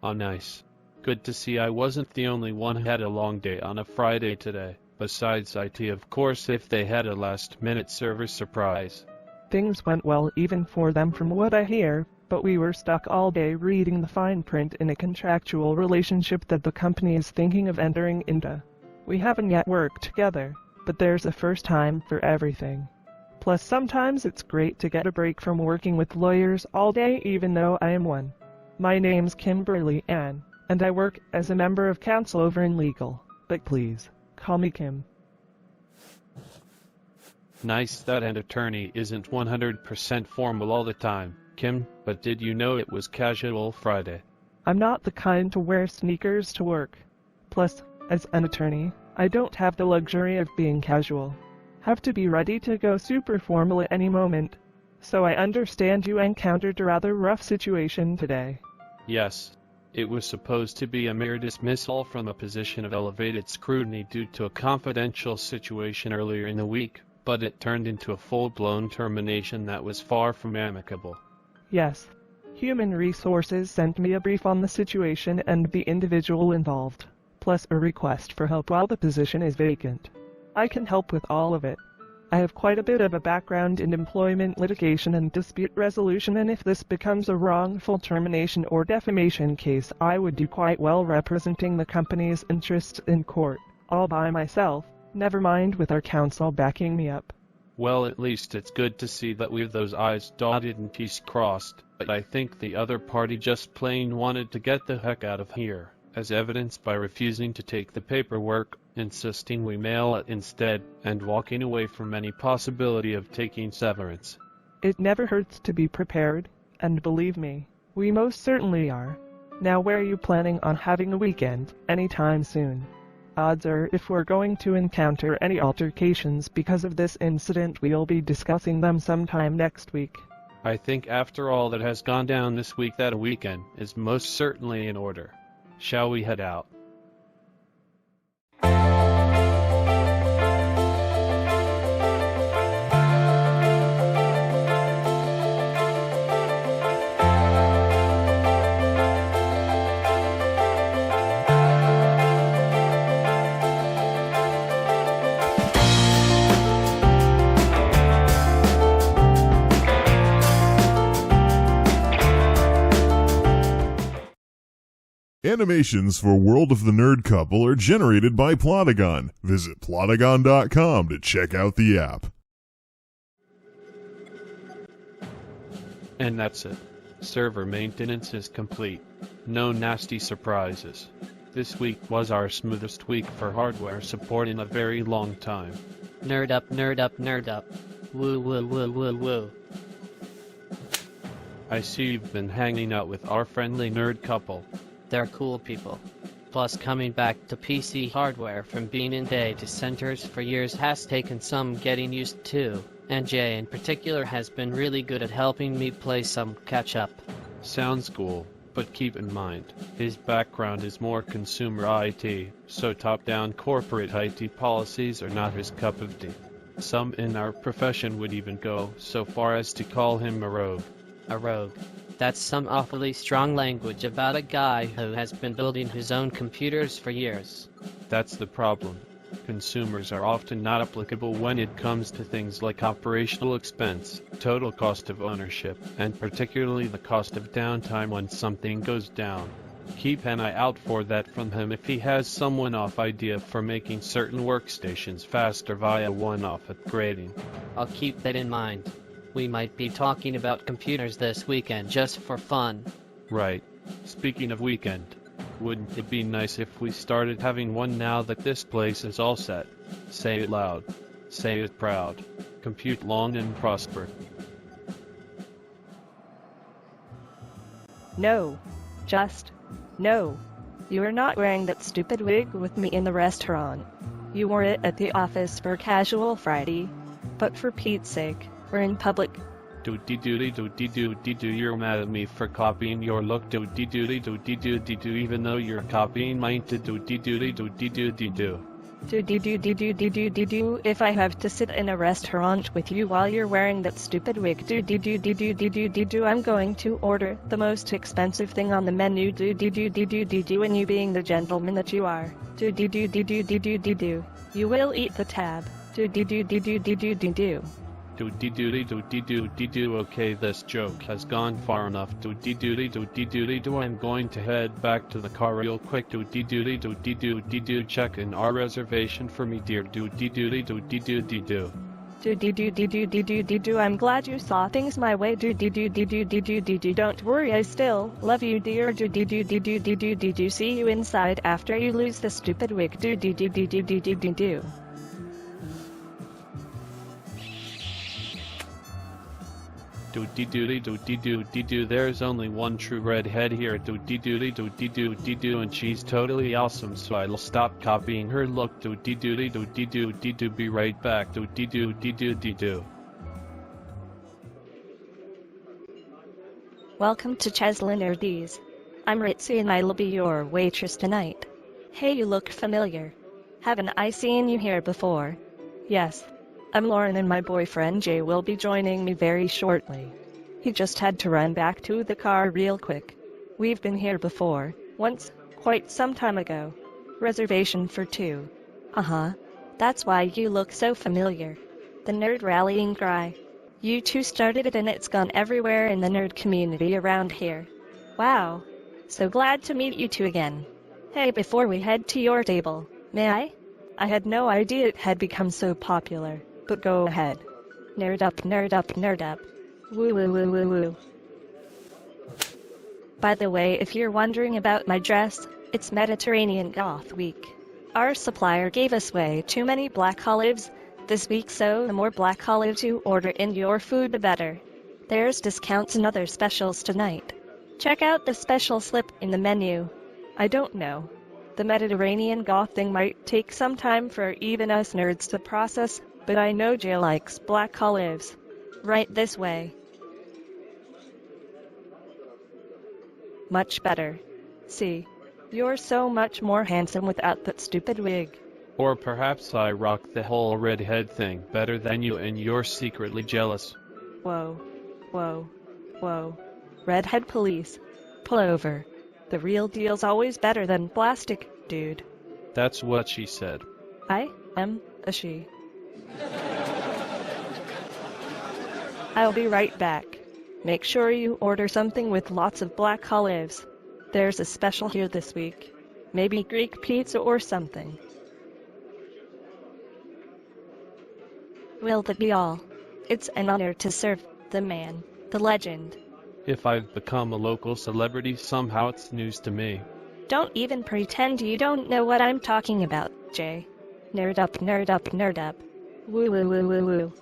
Oh nice. Good to see I wasn't the only one who had a long day on a Friday today, besides IT of course if they had a last-minute server surprise. Things went well even for them from what I hear, but we were stuck all day reading the fine print in a contractual relationship that the company is thinking of entering into. We haven't yet worked together, but there's a first time for everything. Plus sometimes it's great to get a break from working with lawyers all day even though I am one. My name's Kimberly Ann, and I work as a member of council over in legal, but please, call me Kim. Nice that an attorney isn't 100% formal all the time, Kim, but did you know it was Casual Friday? I'm not the kind to wear sneakers to work. Plus, as an attorney, I don't have the luxury of being casual. Have to be ready to go super formal at any moment. So I understand you encountered a rather rough situation today. Yes. It was supposed to be a mere dismissal from a position of elevated scrutiny due to a confidential situation earlier in the week, but it turned into a full-blown termination that was far from amicable. Yes. Human Resources sent me a brief on the situation and the individual involved, plus a request for help while the position is vacant. I can help with all of it. I have quite a bit of a background in employment litigation and dispute resolution, and if this becomes a wrongful termination or defamation case, I would do quite well representing the company's interests in court, all by myself, never mind with our counsel backing me up. Well, at least it's good to see that we've those I's dotted and T's crossed, but I think the other party just plain wanted to get the heck out of here, as evidenced by refusing to take the paperwork, insisting we mail it instead, and walking away from any possibility of taking severance. It never hurts to be prepared, and believe me, we most certainly are. Now where are you planning on having a weekend, anytime soon? Odds are if we're going to encounter any altercations because of this incident, we'll be discussing them sometime next week. I think after all that has gone down this week that a weekend is most certainly in order. Shall we head out? Animations for World of the Nerd Couple are generated by Plotagon. Visit plotagon.com to check out the app. And that's it. Server maintenance is complete. No nasty surprises. This week was our smoothest week for hardware support in a very long time. Nerd up, nerd up, nerd up. Woo woo woo woo woo. I see you've been hanging out with our friendly nerd couple. They're cool people. Plus, coming back to PC hardware from being in data centers for years has taken some getting used to, and Jay in particular has been really good at helping me play some catch-up. Sounds cool, but keep in mind, his background is more consumer IT, so top-down corporate IT policies are not his cup of tea. Some in our profession would even go so far as to call him a rogue. A rogue. That's some awfully strong language about a guy who has been building his own computers for years. That's the problem. Consumers are often not applicable when it comes to things like operational expense, total cost of ownership, and particularly the cost of downtime when something goes down. Keep an eye out for that from him if he has some one-off idea for making certain workstations faster via one-off upgrading. I'll keep that in mind. We might be talking about computers this weekend just for fun. Right. Speaking of weekend, wouldn't it be nice if we started having one now that this place is all set? Say it loud. Say it proud. Compute long and prosper. No. Just no. You are not wearing that stupid wig with me in the restaurant. You wore it at the office for Casual Friday. But for Pete's sake, we're in public. Do-dee-doody-do-dee-do-dee-do, you're mad at me for copying your look, do-dee-doody-do-dee-do-dee-do, even though you're copying mine to do-dee-doody-do-dee-do-dee-do. If I have to sit in a restaurant with you while you're wearing that stupid wig, I'm going to order the most expensive thing on the menu, and you being the gentleman that you are, you will eat the tab, Okay, this joke has gone far enough. I'm going to head back to the car real quick. Check in our reservation for me, dear. I'm glad you saw things my way, don't worry, I still love you, dear. See you inside after you lose the stupid wig, There's only one true redhead here, and she's totally awesome, so I'll stop copying her look, be right back, Welcome to SSDs. I'm Ritzy and I'll be your waitress tonight. Hey, you look familiar. Haven't I seen you here before? Yes. I'm Lauren and my boyfriend Jay will be joining me very shortly. He just had to run back to the car real quick. We've been here before, once, quite some time ago. Reservation for 2. That's why you look so familiar. The nerd rallying cry. You two started it and it's gone everywhere in the nerd community around here. Wow. So glad to meet you two again. Hey, before we head to your table, may I? I had no idea it had become so popular. But go ahead. Nerd up, nerd up, nerd up. Woo woo woo woo woo. By the way, if you're wondering about my dress, it's Mediterranean Goth Week. Our supplier gave us way too many black olives this week, so the more black olives you order in your food, the better. There's discounts and other specials tonight. Check out the special slip in the menu. I don't know. The Mediterranean Goth thing might take some time for even us nerds to process, but I know Jay likes black olives. Right this way. Much better. See, you're so much more handsome without that stupid wig. Or perhaps I rock the whole redhead thing better than you and you're secretly jealous. Whoa. Redhead police. Pull over. The real deal's always better than plastic, dude. That's what she said. I am a she. I'll be right back. Make sure you order something with lots of black olives. There's a special here this week. Maybe Greek pizza or something. Will that be all? It's an honor to serve the man, the legend. If I've become a local celebrity somehow, it's news to me. Don't even pretend you don't know what I'm talking about, Jay. Nerd up, nerd up, nerd up. Woo woo woo woo woo.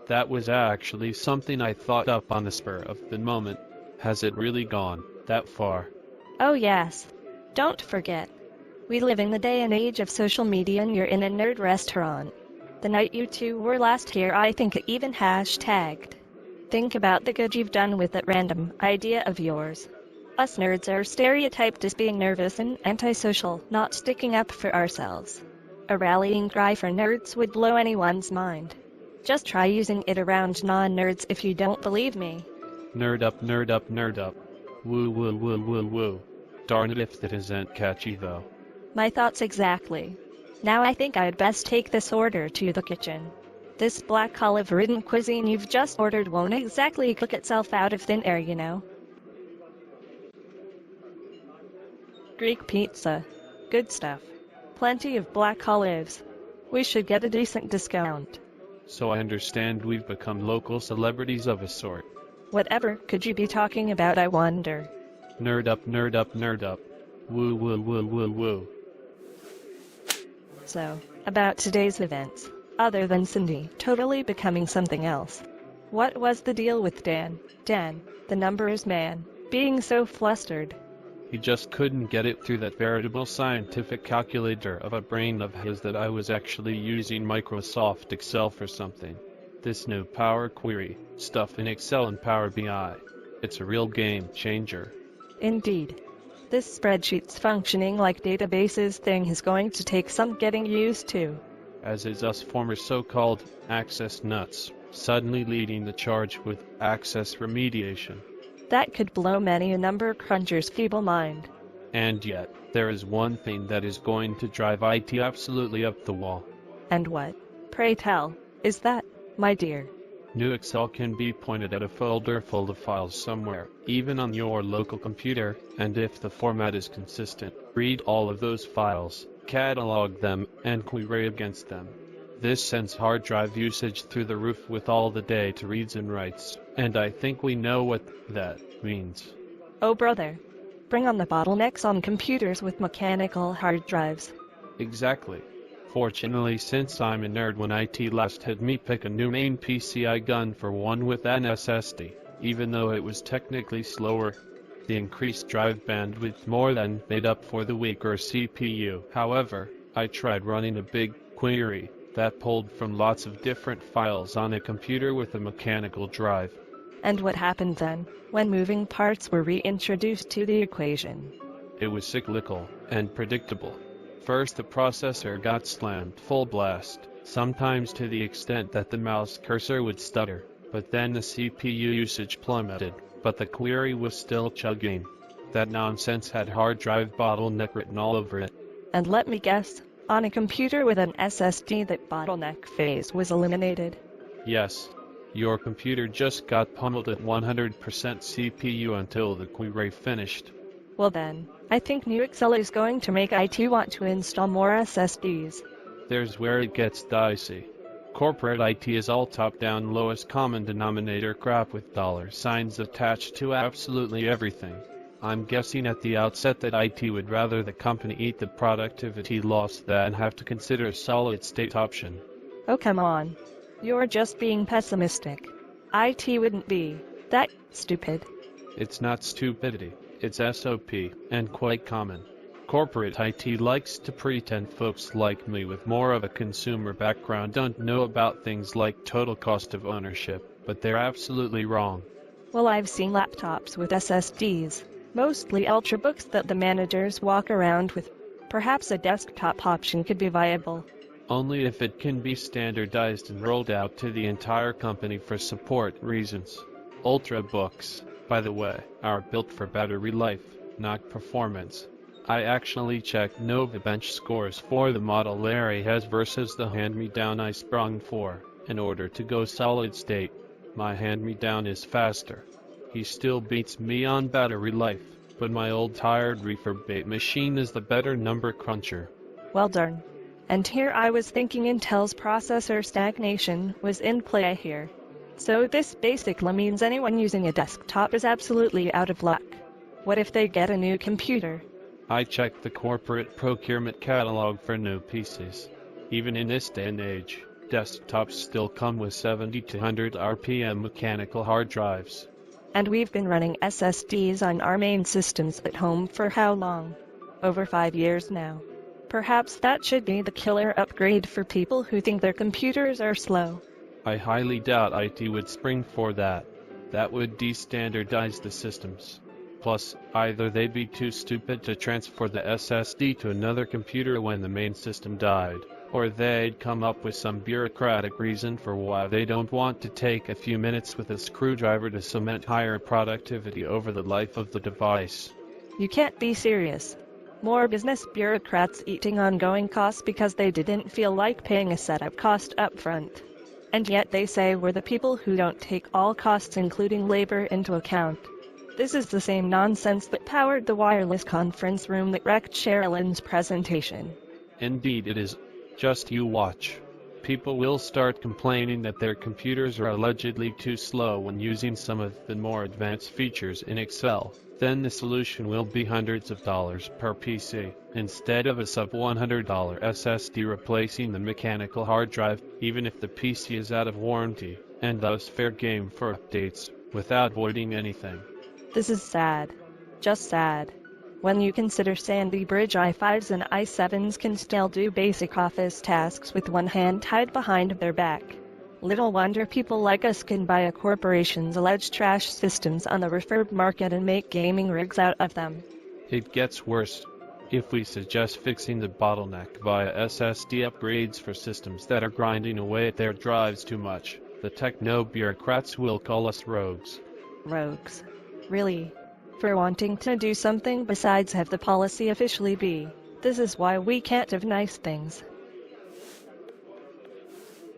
That was actually something I thought up on the spur of the moment. Has it really gone that far? Oh yes. Don't forget. We live in the day and age of social media and you're in a nerd restaurant. The night you two were last here, I think it even hashtagged. Think about the good you've done with that random idea of yours. Us nerds are stereotyped as being nervous and antisocial, not sticking up for ourselves. A rallying cry for nerds would blow anyone's mind. Just try using it around non-nerds if you don't believe me. Nerd up, nerd up, nerd up. Woo woo woo woo woo. Darn it if that isn't catchy though. My thoughts exactly. Now I think I'd best take this order to the kitchen. This black olive-ridden cuisine you've just ordered won't exactly cook itself out of thin air, you know. Greek pizza. Good stuff. Plenty of black olives. We should get a decent discount. So I understand we've become local celebrities of a sort. Whatever could you be talking about, I wonder? Nerd up, nerd up, nerd up. Woo woo woo woo woo. So, about today's events, other than Cindy totally becoming something else. What was the deal with Dan, the numbers man, being so flustered? He just couldn't get it through that veritable scientific calculator of a brain of his that I was actually using Microsoft Excel for something. This new Power Query stuff in Excel and Power BI. It's a real game changer. Indeed. This spreadsheet's functioning like databases thing is going to take some getting used to. As is us former so-called access nuts, suddenly leading the charge with access remediation. That could blow many a number cruncher's feeble mind. And yet, there is one thing that is going to drive IT absolutely up the wall. And what, pray tell, is that, my dear? New Excel can be pointed at a folder full of files somewhere, even on your local computer, and if the format is consistent, read all of those files, catalog them, and query against them. This sends hard drive usage through the roof with all the data reads and writes, and I think we know what that means. Oh brother, bring on the bottlenecks on computers with mechanical hard drives. Exactly. Fortunately, since I'm a nerd, when IT last had me pick a new main PC, I gunned for one with an SSD, even though it was technically slower. The increased drive bandwidth more than made up for the weaker CPU. However, I tried running a big query that pulled from lots of different files on a computer with a mechanical drive. And what happened then, when moving parts were reintroduced to the equation? It was cyclical and predictable. First, the processor got slammed full blast, sometimes to the extent that the mouse cursor would stutter, but then the CPU usage plummeted, but the query was still chugging. That nonsense had hard drive bottleneck written all over it. And let me guess, on a computer with an SSD, that bottleneck phase was eliminated? Yes. Your computer just got pummeled at 100% CPU until the query finished. Well then, I think New Excel is going to make IT want to install more SSDs. There's where it gets dicey. Corporate IT is all top-down lowest common denominator crap with dollar signs attached to absolutely everything. I'm guessing at the outset that IT would rather the company eat the productivity loss than have to consider a solid-state option. Oh come on. You're just being pessimistic. IT wouldn't be that stupid. It's not stupidity. It's SOP, and quite common. Corporate IT likes to pretend folks like me with more of a consumer background don't know about things like total cost of ownership, but they're absolutely wrong. Well, I've seen laptops with SSDs, mostly Ultrabooks that the managers walk around with. Perhaps a desktop option could be viable. Only if it can be standardized and rolled out to the entire company for support reasons. Ultrabooks, by the way, are built for battery life, not performance. I actually checked Nova bench scores for the model Larry has versus the hand-me-down I sprung for, in order to go solid state. My hand-me-down is faster. He still beats me on battery life, but my old tired refurb machine is the better number cruncher. Well darn. And here I was thinking Intel's processor stagnation was in play here. So this basically means anyone using a desktop is absolutely out of luck. What if they get a new computer? I checked the corporate procurement catalog for new PCs. Even in this day and age, desktops still come with 70 to 100 RPM mechanical hard drives. And we've been running SSDs on our main systems at home for how long? Over 5 years now. Perhaps that should be the killer upgrade for people who think their computers are slow. I highly doubt IT would spring for that. That would destandardize the systems. Plus, either they'd be too stupid to transfer the SSD to another computer when the main system died, or they'd come up with some bureaucratic reason for why they don't want to take a few minutes with a screwdriver to cement higher productivity over the life of the device. You can't be serious. More business bureaucrats eating ongoing costs because they didn't feel like paying a setup cost up front. And yet they say we're the people who don't take all costs including labor into account. This is the same nonsense that powered the wireless conference room that wrecked Sherilyn's presentation. Indeed it is. Just you watch. People will start complaining that their computers are allegedly too slow when using some of the more advanced features in Excel. Then the solution will be hundreds of dollars per PC, instead of a sub-$100 SSD replacing the mechanical hard drive, even if the PC is out of warranty, and thus fair game for updates, without voiding anything. This is sad. Just sad. When you consider Sandy Bridge i5s and i7s can still do basic office tasks with one hand tied behind their back. Little wonder people like us can buy a corporation's alleged trash systems on the refurb market and make gaming rigs out of them. It gets worse. If we suggest fixing the bottleneck via SSD upgrades for systems that are grinding away at their drives too much, the techno-bureaucrats will call us rogues. Rogues. Really? For wanting to do something besides have the policy officially be, this is why we can't have nice things.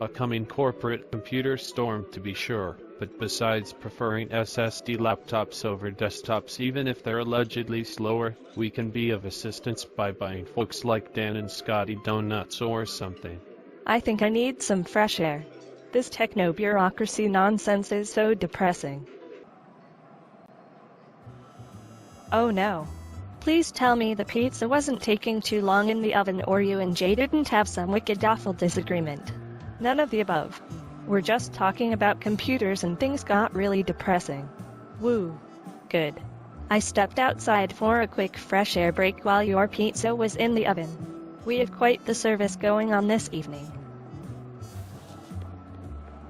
A coming corporate computer storm to be sure, but besides preferring SSD laptops over desktops even if they're allegedly slower, we can be of assistance by buying folks like Dan and Scotty donuts or something. I think I need some fresh air. This techno-bureaucracy nonsense is so depressing. Oh no. Please tell me the pizza wasn't taking too long in the oven or you and Jay didn't have some wicked awful disagreement. None of the above. We're just talking about computers and things got really depressing. Woo. Good. I stepped outside for a quick fresh air break while your pizza was in the oven. We have quite the service going on this evening.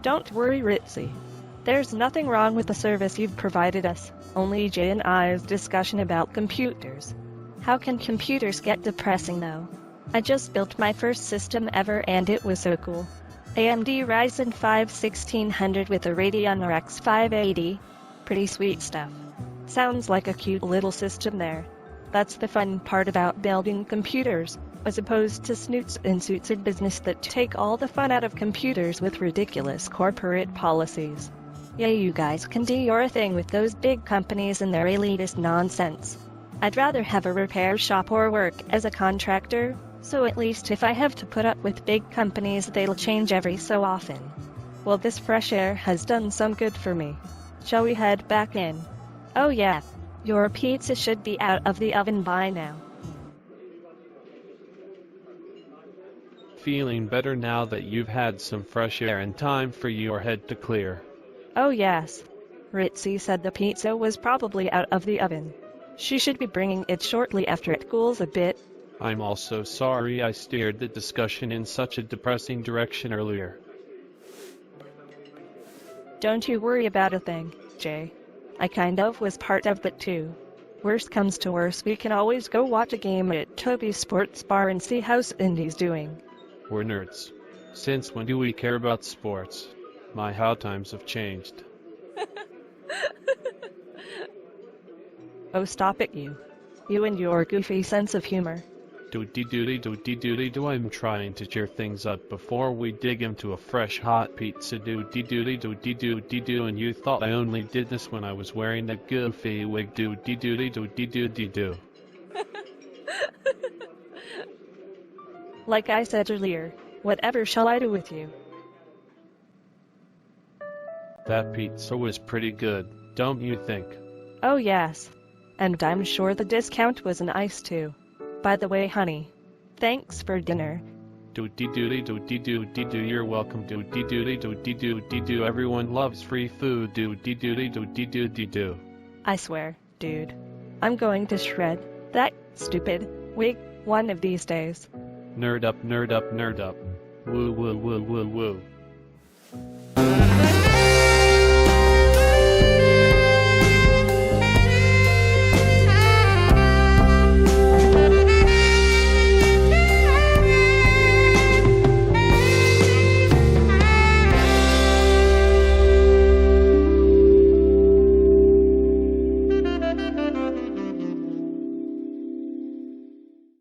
Don't worry, Ritzy. There's nothing wrong with the service you've provided us, only Jay and I's discussion about computers. How can computers get depressing though? I just built my first system ever and it was so cool. AMD Ryzen 5 1600 with a Radeon RX 580. Pretty sweet stuff. Sounds like a cute little system there. That's the fun part about building computers, as opposed to snoots in suits of business that take all the fun out of computers with ridiculous corporate policies. Yeah, you guys can do your thing with those big companies and their elitist nonsense. I'd rather have a repair shop or work as a contractor, so at least if I have to put up with big companies they'll change every so often. Well, this fresh air has done some good for me. Shall we head back in? Oh yeah, your pizza should be out of the oven by now. Feeling better now that you've had some fresh air and time for your head to clear? Oh yes. Ritzy said the pizza was probably out of the oven. She should be bringing it shortly after it cools a bit. I'm also sorry I steered the discussion in such a depressing direction earlier. Don't you worry about a thing, Jay. I kind of was part of it too. Worst comes to worst, we can always go watch a game at Toby's Sports Bar and see how Indy's doing. We're nerds. Since when do we care about sports? My how times have changed. Oh, stop it, you. You and your goofy sense of humor. Do I'm trying to cheer things up before we dig into a fresh hot pizza do and you thought I only did this when I was wearing a goofy wig do. Like I said earlier, whatever shall I do with you? That pizza was pretty good, don't you think? Oh yes. And I'm sure the discount was nice too. By the way, honey, thanks for dinner. You're welcome. Everyone loves free food. I swear, dude, I'm going to shred that stupid wig one of these days. Nerd up. Woo.